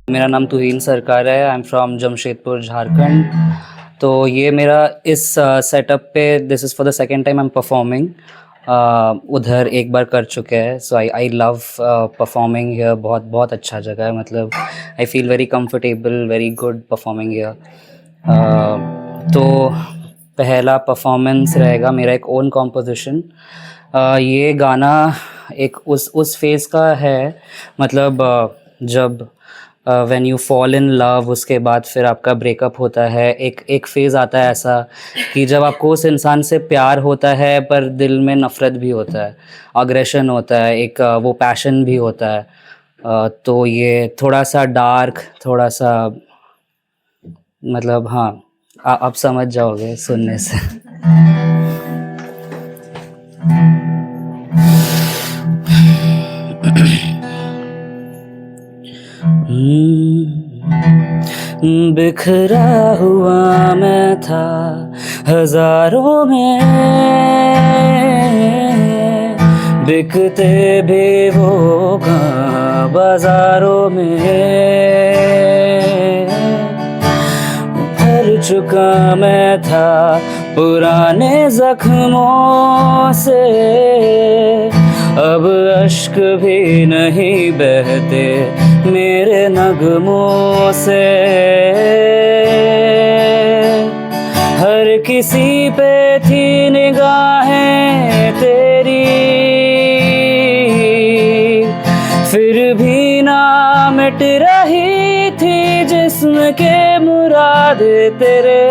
मेरा नाम तुहीन सरकार है। I am from Jamshedpur, Jharkhand. तो ये मेरा इस सेटअप पे this is for the second time I am performing. उधर एक बार कर चुके हैं। सो आई लव परफॉर्मिंग हियर। बहुत बहुत अच्छा जगह है, मतलब I feel very comfortable, very good performing here. तो पहला परफॉर्मेंस रहेगा मेरा एक ओन कॉम्पोजिशन। ये गाना एक उस फेज़ का है, मतलब जब when you fall in love, उसके बाद फिर आपका ब्रेकअप होता है। एक फेज़ आता है ऐसा कि जब आपको उस इंसान से प्यार होता है पर दिल में नफ़रत भी होता है, अग्रेशन होता है, एक वो पैशन भी होता है। तो ये थोड़ा सा डार्क, थोड़ा सा, मतलब हाँ, आप समझ जाओगे सुनने से। बिखरा हुआ मैं था हजारों में, बिकते भी वो कहाँ बाजारों में। भर चुका मैं था पुराने जख्मों से, अब अश्क भी नहीं बहते मेरे नगमों से। हर किसी पे थी निगाहें तेरी, फिर भी ना मिट रही थी जिस्म के मुराद तेरे।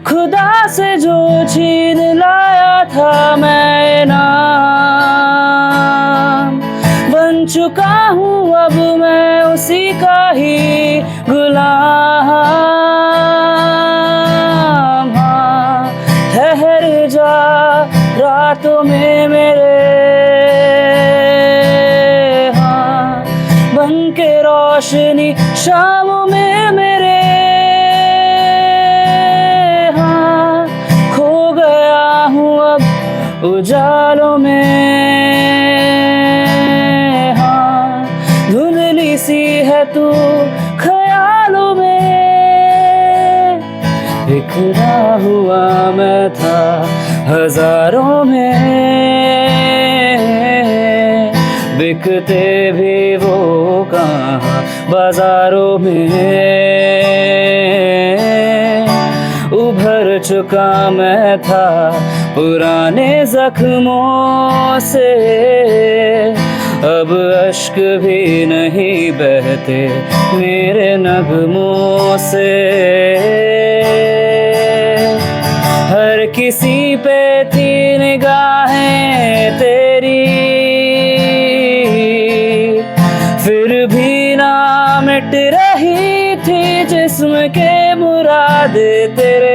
खुदा से जो छीन लाया था मैं नाम, बन चुका हूँ अब मैं उसी का ही गुलाम। हाँ, ठहर जा रातों में मेरे, हाँ, बन के रोशनी शामों में मेरे। हाँ, खो गया हूँ अब उजालों में। हाँ, धुंधली सी है तू ख्यालों में। बिखरा हुआ मैं था हजारों में, बिकते भी वो कहाँ बाजारों में। उभर चुका मैं था पुराने जख्मों से, अब अश्क भी नहीं बहते मेरे नगमों से। हर किसी पे थी निगाहें तेरी, फिर भी ना मिट रही थी जिस्म के मुराद तेरे।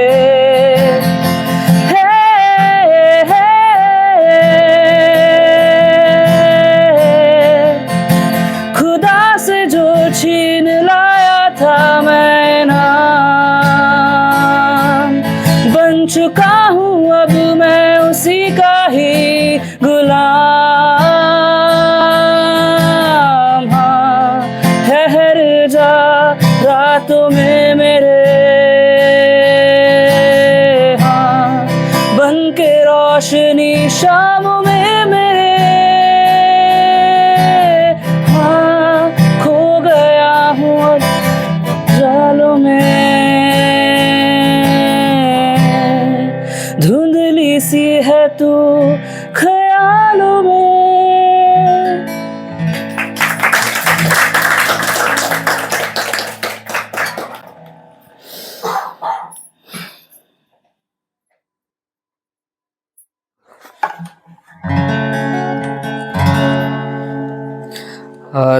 खुदा से जो छीन लाया था मैं नाम, बन चुका हूँ अब मैं उसी का ही गुलाम। हाँ, ठहर जा रातों में मेरे, हाँ, बन के रोशनी शामों में मेरे। हाँ, खो गया हूँ अब जालों में, धुंधली सी है तू ख्यालों में।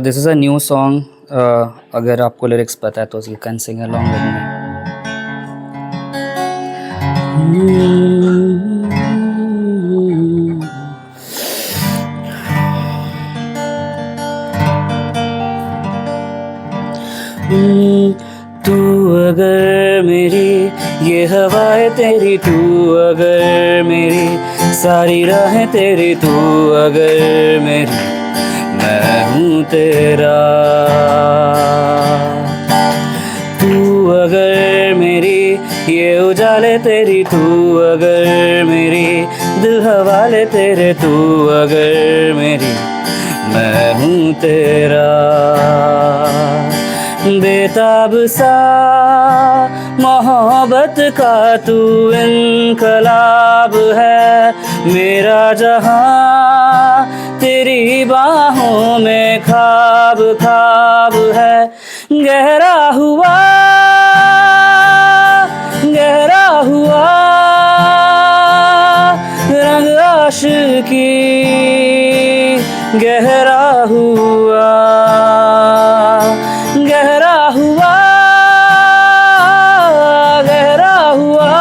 This is a new song. अगर आपको लिरिक्स पता है तो you can sing along with me. तू अगर मेरी ये हवाएं तेरी, तू अगर मेरी, सारी राहें तेरी, तू अगर मेरी, मैं हूँ तेरा। तू अगर मेरी, ये उजाले तेरी, तू अगर मेरी, दिल हवाले तेरे, तू अगर मेरी, मैं हूँ तेरा। बेताब सा मोहब्बत का तू इनकलाब है, मेरा जहां तेरी बाहों में ख्वाब ख्वाब है। गहरा हुआ, गहरा हुआ रंग आशिकी, गहरा हुआ, गहरा हुआ, गहरा हुआ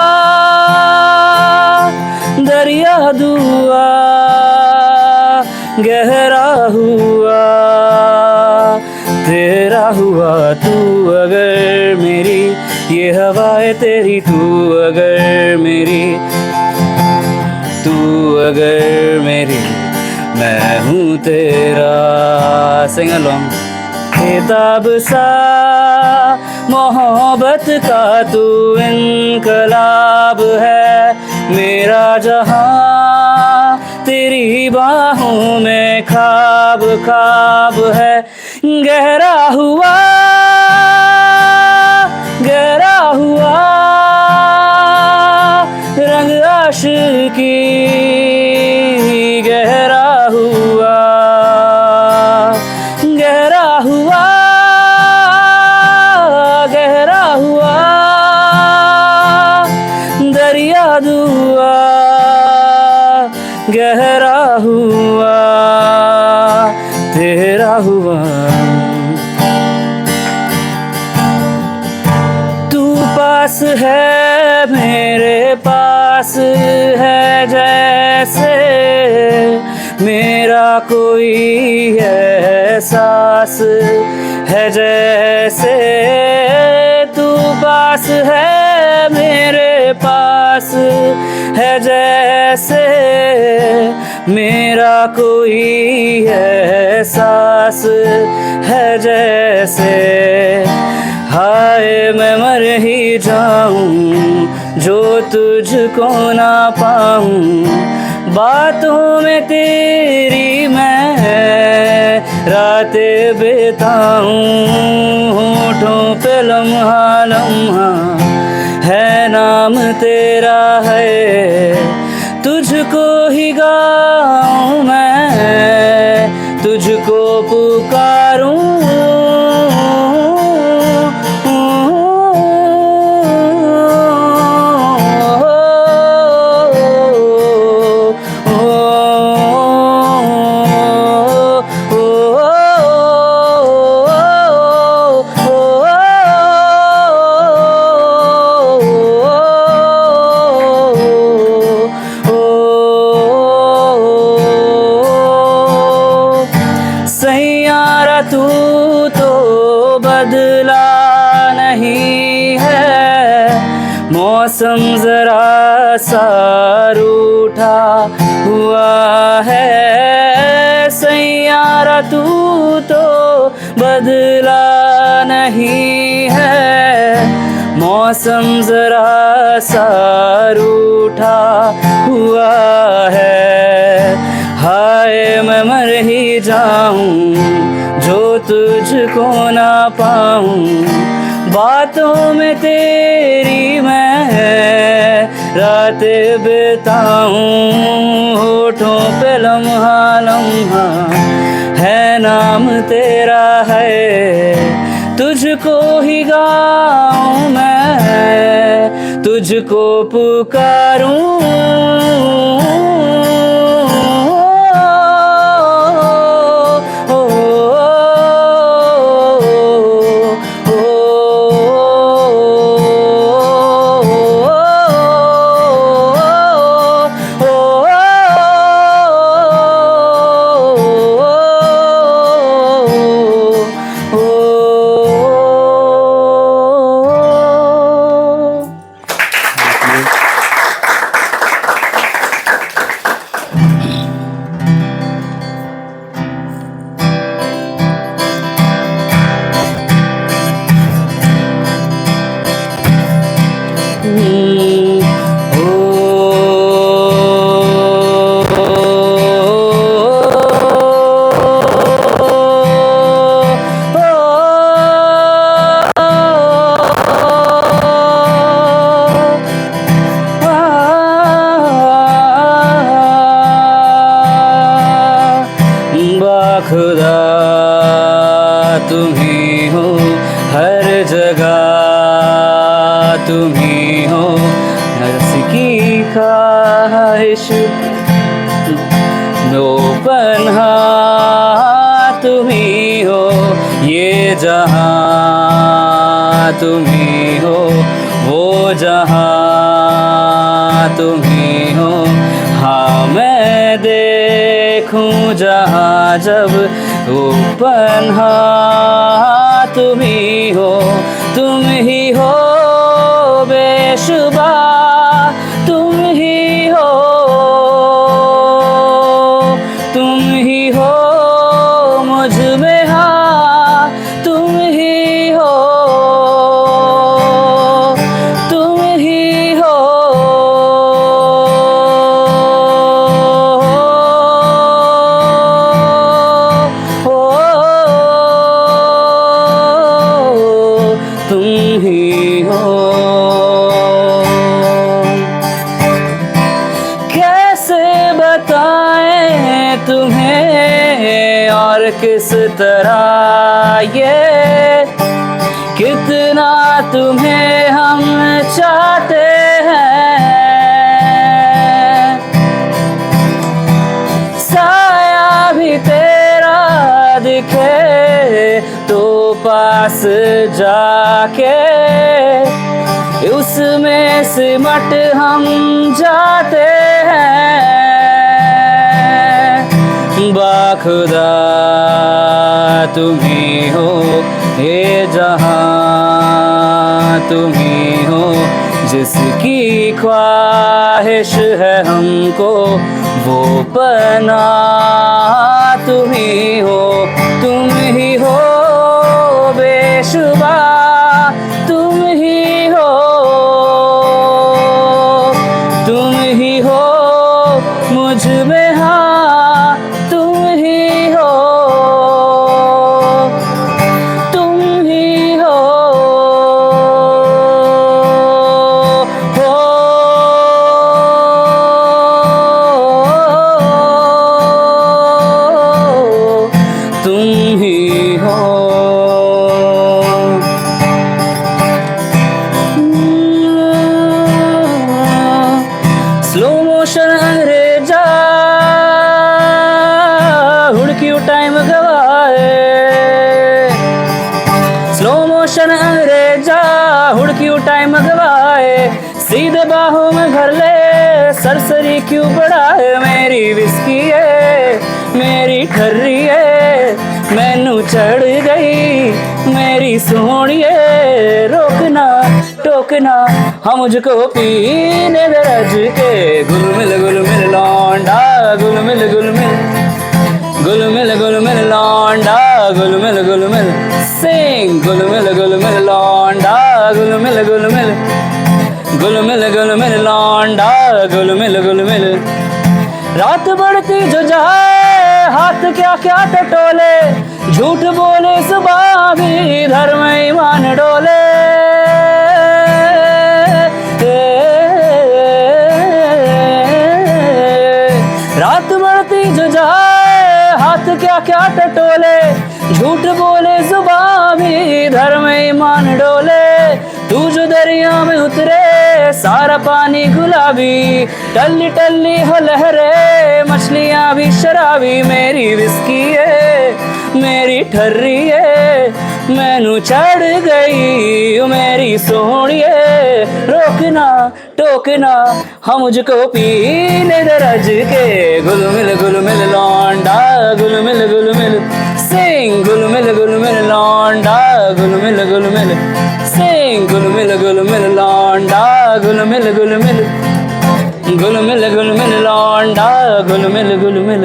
दरिया दुआ, गहरा हुआ तेरा हुआ। तू अगर मेरी, ये हवाएं तेरी, तू अगर मेरी, तू अगर मेरी, मैं हूँ तेरा। Sing along. किताब सा मोहब्बत का तू इनकलाब है, मेरा जहां तेरी बाहों में ख्वाब ख्वाब है। गहरा हुआ, गहरा हुआ रंग आशिकी, गहरा हुआ, गहरा हुआ, गहरा हुआ दरिया दुआ, गहरा हुआ तेरा हुआ। तू पास है मेरे पास है, जैसे मेरा कोई एहसास है, जैसे तू पास है मेरे पास है, जैसे मेरा कोई एहसास है, जैसे हाय मैं मर ही जाऊं जो तुझको ना पाऊं, बातों में तेरी मैं रातें बिताऊं, होठों पे लम्हा लम्हा है नाम तेरा है, तुझको ही गाऊं मैं, तुझको पुकारूं, तू तो बदला नहीं है, मौसम जरा सा रूठा हुआ है, सैयारा तू तो बदला नहीं है, मौसम जरा सा रूठा हुआ है, हाय मैं मर ही जाऊं जो तुझको ना पाऊं, बातों में तेरी मैं रातें बिताऊं, होठों पे लम्हा लम्हा है नाम तेरा है, तुझको ही गाऊं मैं, तुझको पुकारूं, लगा तुम ही हो, नर्स की ख्वाहिश नो पन्हा तुम ही हो, ये जहां तुम ही हो, वो जहां तुम ही हो। हाँ मैं देखूं जहां जब वो पन्हा तुम ही हो, तुम ही हो बेशुबा तुम ही हो, तुम ही हो मुझ में हाँ तुम ही हो, तुम ही हो। तुम ही हो। कैसे बताएं तुम्हें और किस तरह ये, कितना तुम्हें हम चाहते हैं। साया भी तेरा दिखे तो पास जाके उसमें सिमट हम जाते हैं। बाखुदा तुम ही हो, ये जहां तुम ही हो, जिसकी ख्वाहिश है हमको वो पना तुम ही हो, तुम ही हो बेशुबा तुम ही हो, तुम ही हो मुझ में हाँ तुम ही हो, तुम ही हो। तुम ही हो। स्लो मोशन अंग्रेजा हुड़कियों टाइम गवाए, स्लो मोशन अंग्रेजा हुड़कियों टाइम गवाए, सीधे बाहों में भर ले सरसरी क्यों बढ़ाए। मेरी विस्की है मेरी ठर्री है मैनू चढ़ गई मेरी सोहणिए, रोकना टोकना हम मुझको पीने दे रज के। गुलमिल लौंडा गुलमिल लौंडा गुलमिल सिंग गुलमिल लौंडा गुलमिल लौंडा गुलमिल। रात बढ़ती जो जाए हाथ क्या क्या टटोले, झूठ बोले सुबह भी धर्म ईमान डोले। रात बढ़ती जो जाए हाथ क्या क्या टटोले, झूठ बोले जुबां भी धर्म ईमान डोले। तू जो दरिया में उतरे सारा पानी गुलाबी, टल्ली टल्ली हो लहरे मछलियां भी शराबी। मेरी विस्की है मेरी ठर्री है मैनू चढ़ गई मेरी सोहणिए, रोकना टोकना हम मुझको पीने दे रज के। गुलमिल लौंडा गुलमिल सिंग गुलमिल लौंडा गुलमिल सिंग गुलमिल लौंडा गुलमिल लौंडा गुलमिल।